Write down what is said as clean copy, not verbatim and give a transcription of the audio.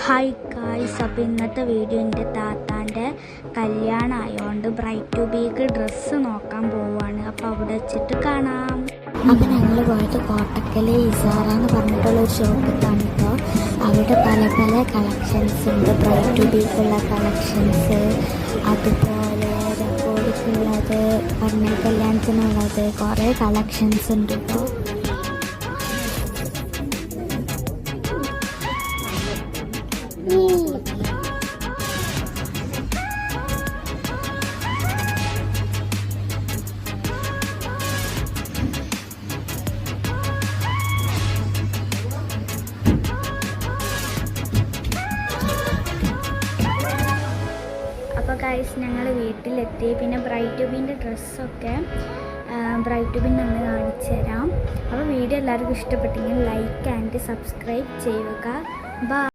Hi guys, അപ്പോൾ ഇന്നത്തെ video എൻ്റെ താത്താൻ്റെ കല്യാണമായതുകൊണ്ട് ബ്രൈറ്റ് ടു ബീക്ക് ഡ്രസ്സ് നോക്കാൻ പോവുകയാണ്. അപ്പോൾ അവിടെ വെച്ചിട്ട് കാണാം. അപ്പോൾ ഞങ്ങൾ പോയത് കോട്ടക്കൽ ഇസാറ എന്ന് പറഞ്ഞിട്ടുള്ളൊരു ഷോപ്പിലാണ് കേട്ടോ. അവിടെ പല പല കളക്ഷൻസ് ഉണ്ട്. ബ്രൈറ്റ് ടു ബീക്കുള്ള കളക്ഷൻസ്, അതുപോലെ രക്കോടിക്കുള്ളത്, പറഞ്ഞ കല്യാണത്തിനുള്ളത്, കുറേ കളക്ഷൻസ് ഉണ്ട് കേട്ടോ. അപ്പോൾ ഗൈസ്, ഞങ്ങൾ വീട്ടിലെത്തി. പിന്നെ ബ്രൈറ്റ് ടു ബീൻ്റെ ഡ്രസ്സൊക്കെ ബ്രൈറ്റ് ടു ബീ നമ്മൾ കാണിച്ചു തരാം. അപ്പോൾ വീഡിയോ എല്ലാവർക്കും ഇഷ്ടപ്പെട്ടെങ്കിൽ ലൈക്ക് ആൻഡ് സബ്സ്ക്രൈബ് ചെയ്യുക. ബൈ.